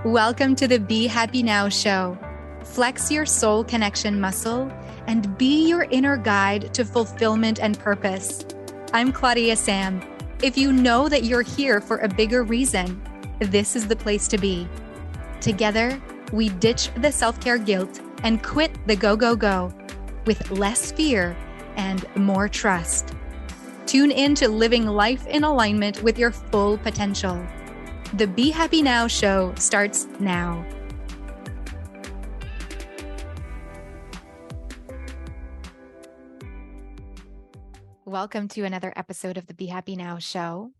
Welcome to the Be Happy Now show. Flex your soul connection muscle and be your inner guide to fulfillment and purpose. I'm Claudia-Sam. If you know that you're here for a bigger reason, this is the place to be. Together, we ditch the self-care guilt and quit the go with less fear and more trust. Tune in to living life in alignment with your full potential. The Be Happy Now show starts now. Welcome to another episode of the Be Happy Now show.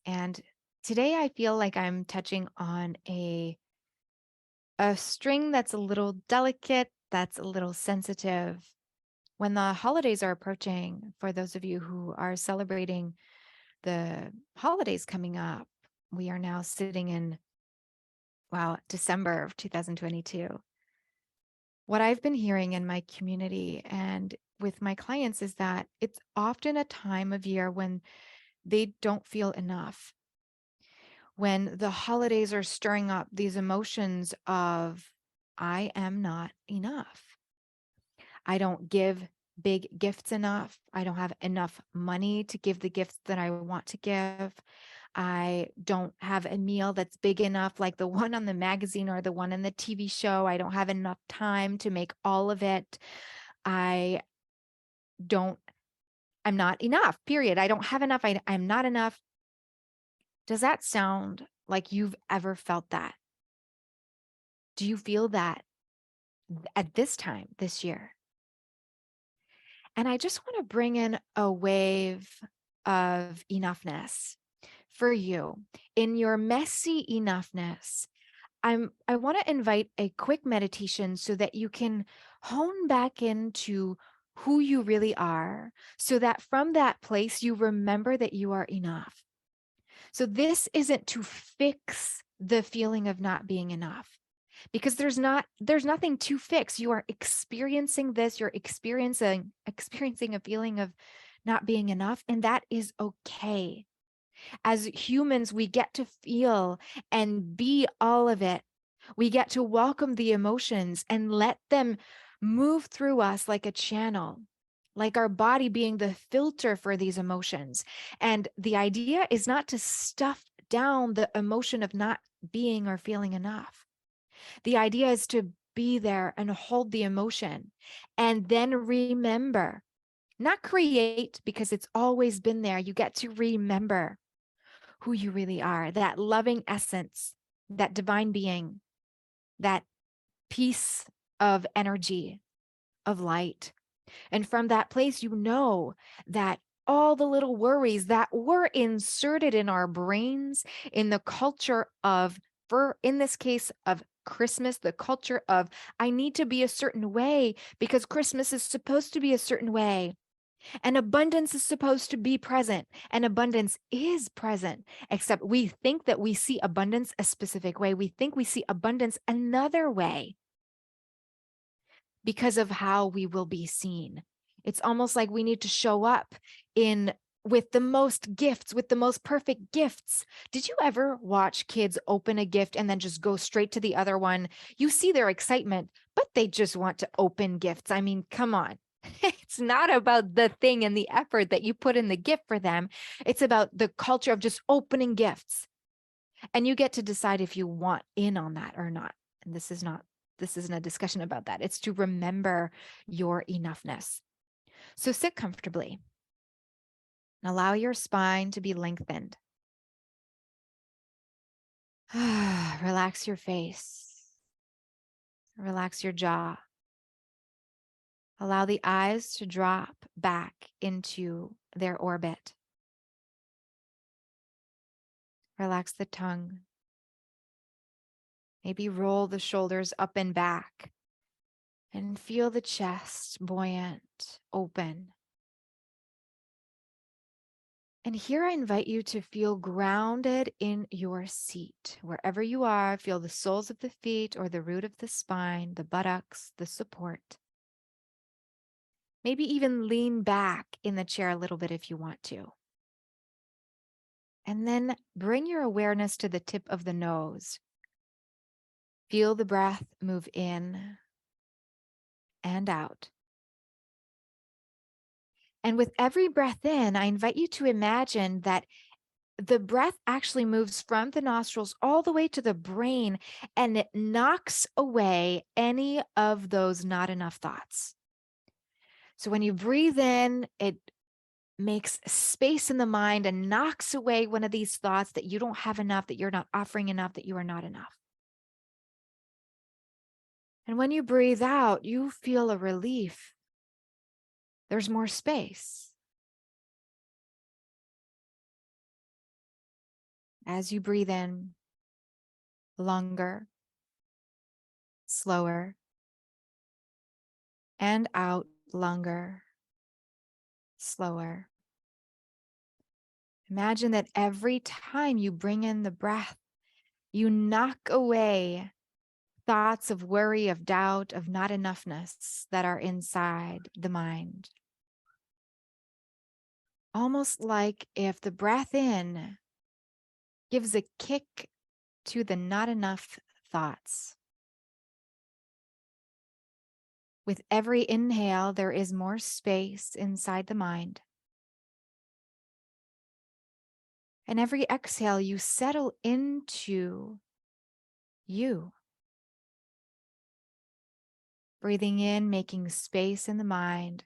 And today I feel like I'm touching on a string that's a little delicate, that's a little sensitive. When the holidays are approaching, for those of you who are celebrating the holidays coming up, we are now sitting in, December of 2022. What I've been hearing in my community and with my clients is that it's often a time of year when they don't feel enough. When the holidays are stirring up these emotions of, I am not enough. I don't give big gifts enough. I don't have enough money to give the gifts that I want to give. I don't have a meal that's big enough, like the one on the magazine or the one in the TV show. I don't have enough time to make all of it. I'm not enough, period. I don't have enough. I'm not enough. Does that sound like you've ever felt that? Do you feel that at this time this year? And I just want to bring in a wave of enoughness for you. In your messy enoughness, I want to invite a quick meditation so that you can hone back into who you really are, so that from that place you remember that you are enough. So this isn't to fix the feeling of not being enough, because there's nothing to fix. You are experiencing this, you're experiencing a feeling of not being enough, and that is okay. As humans, we get to feel and be all of it. We get to welcome the emotions and let them move through us like a channel, like our body being the filter for these emotions. And the idea is not to stuff down the emotion of not being or feeling enough. The idea is to be there and hold the emotion and then remember, not create, because it's always been there. You get to remember who you really are, that loving essence, that divine being, that piece of energy, of light. And from that place, you know that all the little worries that were inserted in our brains in the culture of, in this case of Christmas, the culture of, I need to be a certain way because Christmas is supposed to be a certain way. And abundance is supposed to be present, and abundance is present, except we think that we see abundance a specific way. We think we see abundance another way because of how we will be seen. It's almost like we need to show up with the most gifts, with the most perfect gifts. Did you ever watch kids open a gift and then just go straight to the other one? You see their excitement, but they just want to open gifts. I mean, come on. It's not about the thing and the effort that you put in the gift for them. It's about the culture of just opening gifts. And you get to decide if you want in on that or not. And this isn't a discussion about that. It's to remember your enoughness. So sit comfortably. Allow your spine to be lengthened. Relax your face. Relax your jaw. Allow the eyes to drop back into their orbit. Relax the tongue. Maybe roll the shoulders up and back and feel the chest buoyant, open. And here I invite you to feel grounded in your seat. Wherever you are, feel the soles of the feet or the root of the spine, the buttocks, the support. Maybe even lean back in the chair a little bit if you want to. And then bring your awareness to the tip of the nose. Feel the breath move in and out. And with every breath in, I invite you to imagine that the breath actually moves from the nostrils all the way to the brain, and it knocks away any of those not enough thoughts. So when you breathe in, it makes space in the mind and knocks away one of these thoughts that you don't have enough, that you're not offering enough, that you are not enough. And when you breathe out, you feel a relief. There's more space. As you breathe in, longer, slower, and out, longer, slower. Imagine that every time you bring in the breath, you knock away thoughts of worry, of doubt, of not enoughness that are inside the mind. Almost like if the breath in gives a kick to the not enough thoughts. With every inhale, there is more space inside the mind. And every exhale, you settle into you. Breathing in, making space in the mind.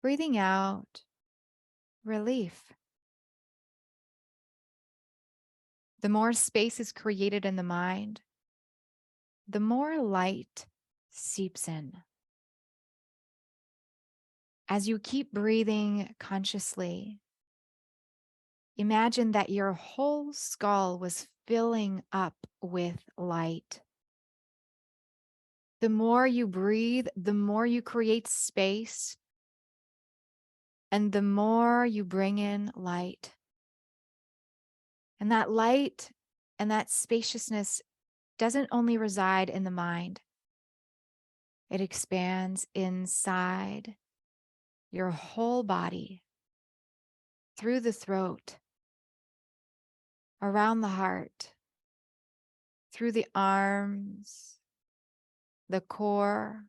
Breathing out, relief. The more space is created in the mind, the more light seeps in. As you keep breathing consciously, imagine that your whole skull was filling up with light. The more you breathe, the more you create space, and the more you bring in light. And that light and that spaciousness doesn't only reside in the mind, it expands inside your whole body, through the throat, around the heart, through the arms, the core,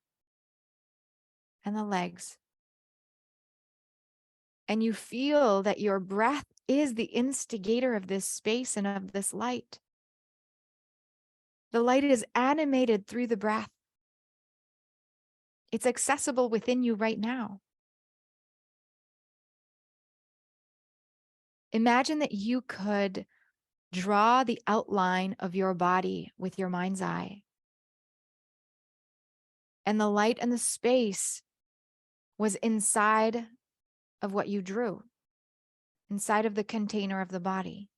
and the legs. And you feel that your breath is the instigator of this space and of this light. The light is animated through the breath. It's accessible within you right now. Imagine that you could draw the outline of your body with your mind's eye. And the light and the space was inside of what you drew, inside of the container of the body.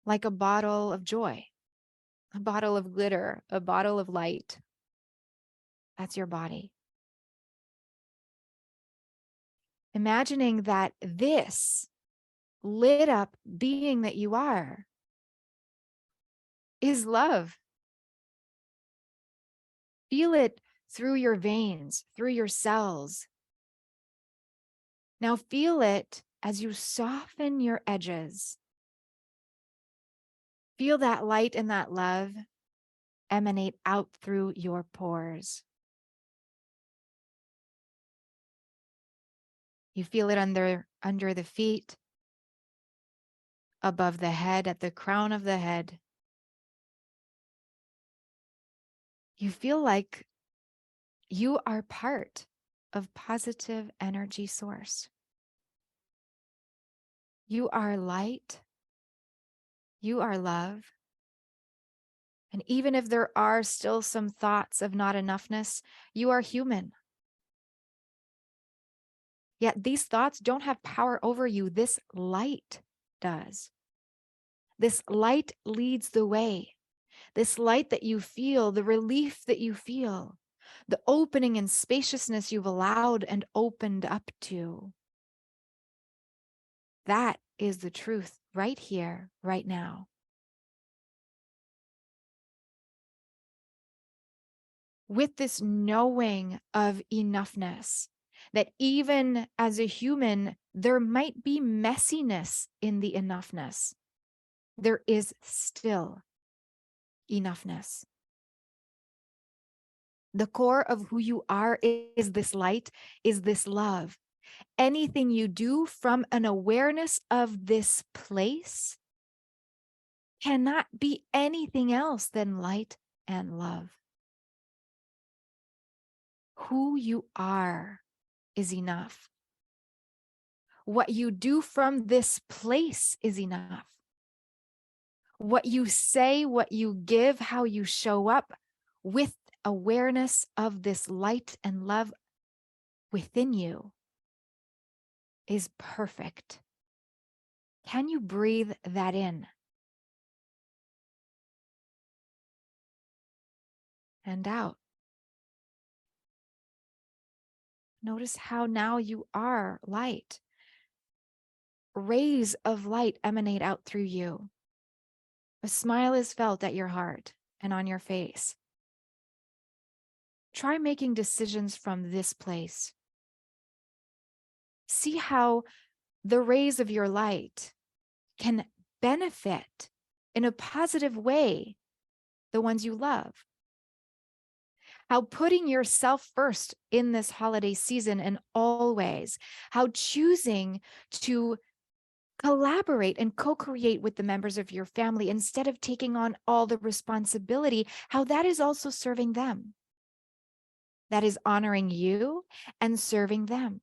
Like a bottle of joy, a bottle of glitter, a bottle of light. That's your body. Imagining that this lit up being that you are is love. Feel it through your veins, through your cells. Now feel it as you soften your edges. Feel that light and that love emanate out through your pores. You feel it under the feet, above the head, at the crown of the head. You feel like you are part of positive energy source. You are light. You are love. And even if there are still some thoughts of not enoughness, you are human. Yet these thoughts don't have power over you. This light does. This light leads the way. This light that you feel, the relief that you feel, the opening and spaciousness you've allowed and opened up to. That is the truth right here, right now. With this knowing of enoughness, that even as a human, there might be messiness in the enoughness. There is still enoughness. The core of who you are is this light, is this love. Anything you do from an awareness of this place cannot be anything else than light and love. Who you are is enough. What you do from this place is enough. What you say, what you give, how you show up with awareness of this light and love within you is perfect. Can you breathe that in? And out. Notice how now you are light. Rays of light emanate out through you. A smile is felt at your heart and on your face. Try making decisions from this place. See how the rays of your light can benefit in a positive way the ones you love. How putting yourself first in this holiday season and always, how choosing to collaborate and co-create with the members of your family instead of taking on all the responsibility, how that is also serving them. That is honoring you and serving them.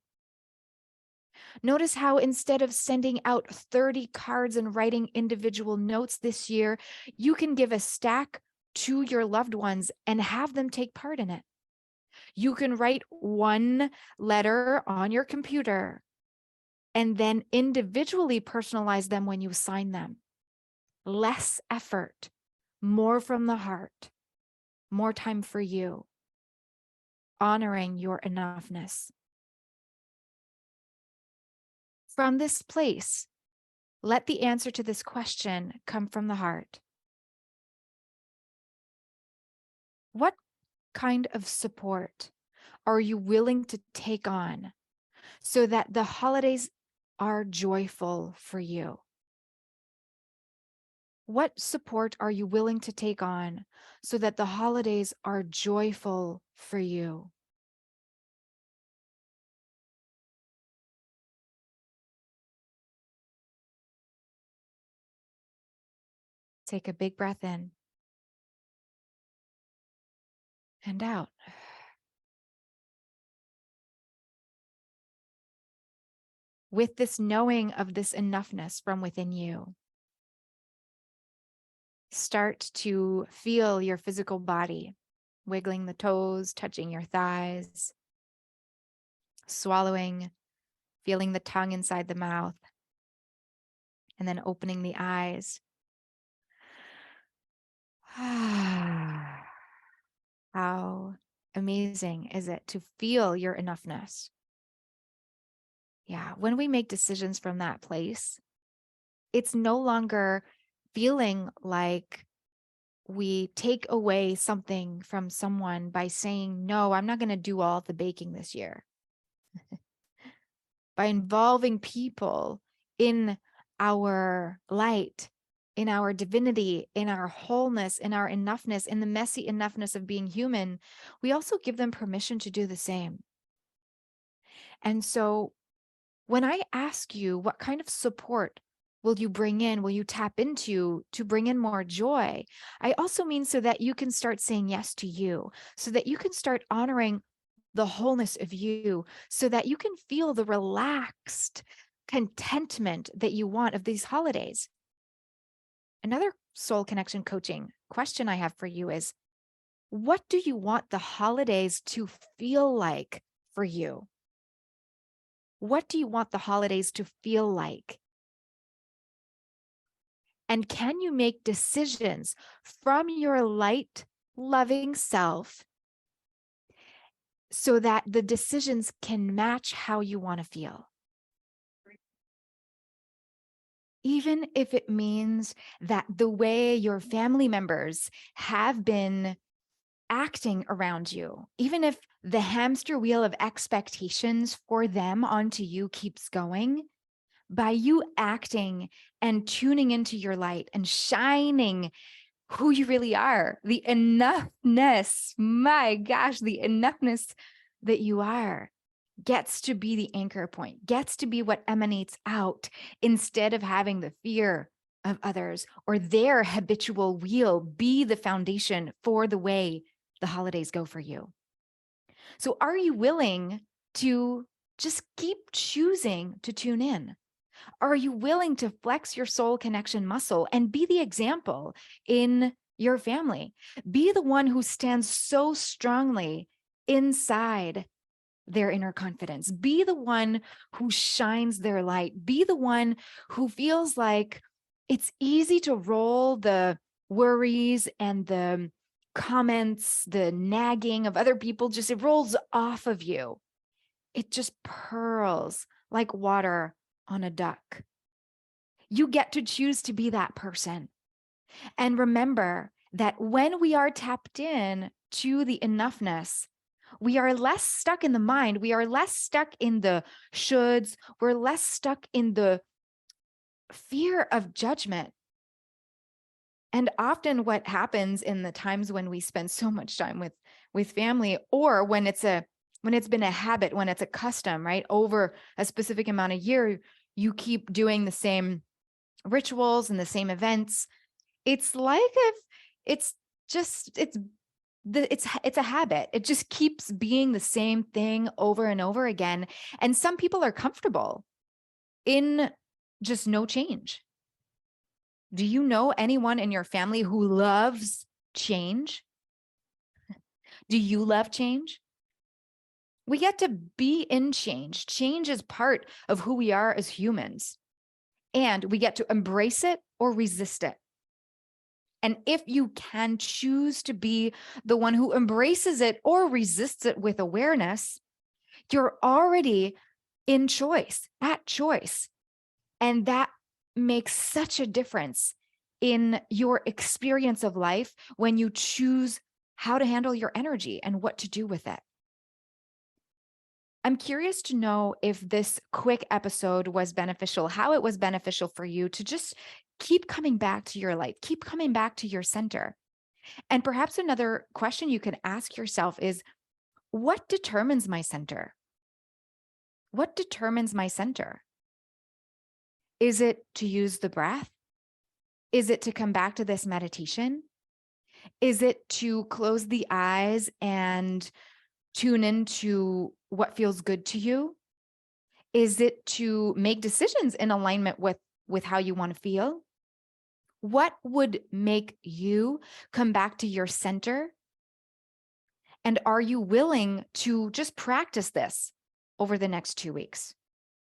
Notice how instead of sending out 30 cards and writing individual notes this year, you can give a stack to your loved ones and have them take part in it. You can write one letter on your computer and then individually personalize them when you sign them. Less effort, more from the heart, more time for you, honoring your enoughness. From this place, let the answer to this question come from the heart. What kind of support are you willing to take on so that the holidays are joyful for you? What support are you willing to take on so that the holidays are joyful for you? Take a big breath in and out. With this knowing of this enoughness from within you, start to feel your physical body, wiggling the toes, touching your thighs, swallowing, feeling the tongue inside the mouth, and then opening the eyes. How amazing is it to feel your enoughness? Yeah, when we make decisions from that place, it's no longer feeling like we take away something from someone by saying, no, I'm not going to do all the baking this year. By involving people in our light, in our divinity, in our wholeness, in our enoughness, in the messy enoughness of being human, we also give them permission to do the same. And so when I ask you, what kind of support will you bring in, will you tap into to bring in more joy? I also mean so that you can start saying yes to you, so that you can start honoring the wholeness of you, so that you can feel the relaxed contentment that you want of these holidays. Another soul connection coaching question I have for you is, what do you want the holidays to feel like for you? What do you want the holidays to feel like? And can you make decisions from your light, loving self so that the decisions can match how you want to feel? Even if it means that the way your family members have been acting around you, even if the hamster wheel of expectations for them onto you keeps going, by you acting and tuning into your light and shining who you really are, the enoughness, my gosh, the enoughness that you are gets to be the anchor point, gets to be what emanates out instead of having the fear of others or their habitual wheel be the foundation for the way the holidays go for you. So are you willing to just keep choosing to tune in? Are you willing to flex your soul connection muscle and be the example in your family? Be the one who stands so strongly inside their inner confidence. Be the one who shines their light. Be the one who feels like it's easy to roll the worries and the comments, the nagging of other people, just it rolls off of you. It just pearls like water on a duck. You get to choose to be that person. And remember that when we are tapped in to the enoughness, we are less stuck in the mind. We are less stuck in the shoulds. We're less stuck in the fear of judgment. And often what happens in the times when we spend so much time with family, or when it's been a habit, when it's a custom, right? Over a specific amount of year, you keep doing the same rituals and the same events. It's like if it's a habit. It just keeps being the same thing over and over again. And some people are comfortable in just no change. Do you know anyone in your family who loves change? Do you love change? We get to be in change. Change is part of who we are as humans. And we get to embrace it or resist it. And if you can choose to be the one who embraces it or resists it with awareness, you're already in choice, at choice. And that makes such a difference in your experience of life when you choose how to handle your energy and what to do with it. I'm curious to know if this quick episode was beneficial, how it was beneficial for you to just keep coming back to your light, keep coming back to your center. And perhaps another question you can ask yourself is, what determines my center? What determines my center? Is it to use the breath? Is it to come back to this meditation? Is it to close the eyes and tune into what feels good to you? Is it to make decisions in alignment with how you want to feel? What would make you come back to your center? And are you willing to just practice this over the next 2 weeks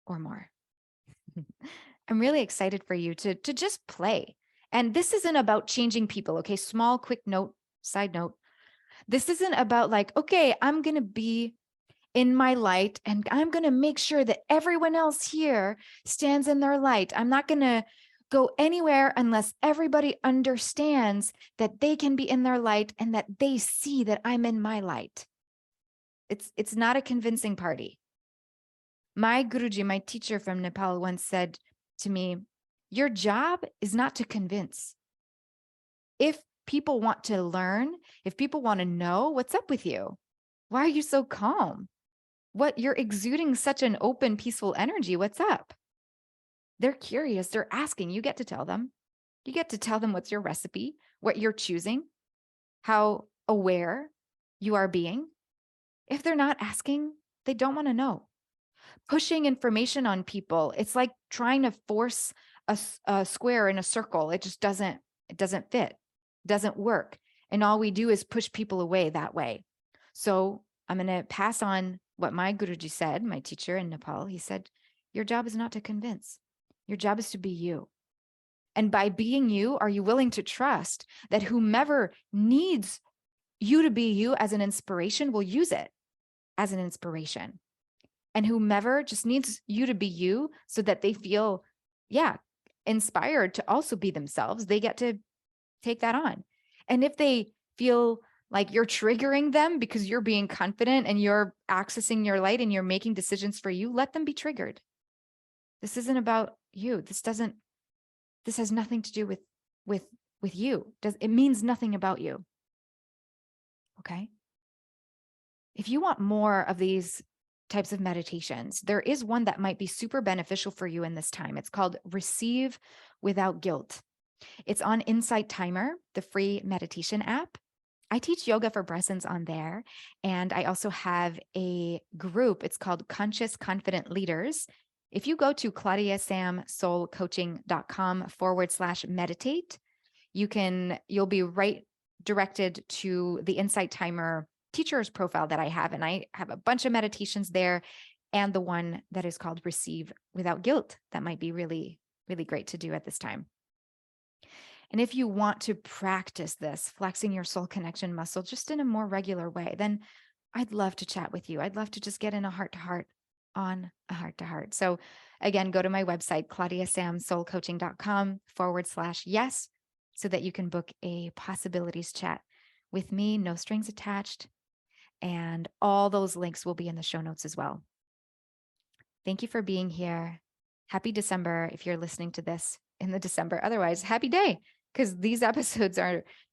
or more? I'm really excited for you to just play. And this isn't about changing people, okay? Small, quick note, side note. This isn't about like, okay, I'm going to be in my light and I'm going to make sure that everyone else here stands in their light. I'm not going to go anywhere unless everybody understands that they can be in their light and that they see that I'm in my light. It's not a convincing party. My Guruji, my teacher from Nepal, once said to me, your job is not to convince. If people want to learn, if people want to know, what's up with you? Why are you so calm? What, you're exuding such an open, peaceful energy. What's up? They're curious. They're asking. You get to tell them. You get to tell them what's your recipe, what you're choosing, how aware you are being. If they're not asking, they don't want to know. Pushing information on people, it's like trying to force a square in a circle. It just doesn't fit, doesn't work. And all we do is push people away that way. So I'm going to pass on what my Guruji said, my teacher in Nepal. He said, your job is not to convince. Your job is to be you. And by being you, are you willing to trust that whomever needs you to be you as an inspiration will use it as an inspiration? And whomever just needs you to be you so that they feel, inspired to also be themselves, they get to take that on. And if they feel like you're triggering them because you're being confident and you're accessing your light and you're making decisions for you, let them be triggered. This isn't about you. This has nothing to do with you. It means nothing about you. Okay? If you want more of these types of meditations, there is one that might be super beneficial for you in this time. It's called Receive Without Guilt. It's on Insight Timer, the free meditation app. I teach yoga for presence on there. And I also have a group. It's called Conscious Confident Leaders. If you go to claudiasamsoulcoaching.com/meditate, you'll be right directed to the Insight Timer teacher's profile that I have. And I have a bunch of meditations there and the one that is called Receive Without Guilt. That might be really, really great to do at this time. And if you want to practice this, flexing your soul connection muscle just in a more regular way, then I'd love to chat with you. I'd love to just get in a heart-to-heart on a heart-to-heart. So again, go to my website, claudiasamsoulcoaching.com/yes, so that you can book a possibilities chat with me, no strings attached. And all those links will be in the show notes as well. Thank you for being here. Happy December if you're listening to this in the December. Otherwise, happy day, because these episodes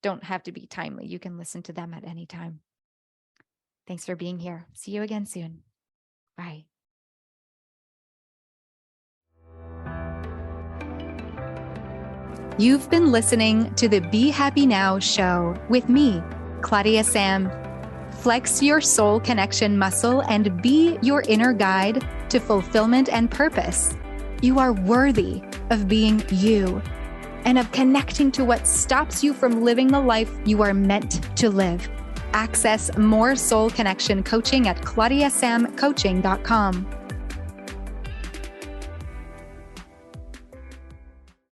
don't have to be timely. You can listen to them at any time. Thanks for being here. See you again soon. Bye. You've been listening to the Be Happy Now show with me, Claudia-Sam. Flex your soul connection muscle and be your inner guide to fulfillment and purpose. You are worthy of being you and of connecting to what stops you from living the life you are meant to live. Access more soul connection coaching at claudiasamcoaching.com.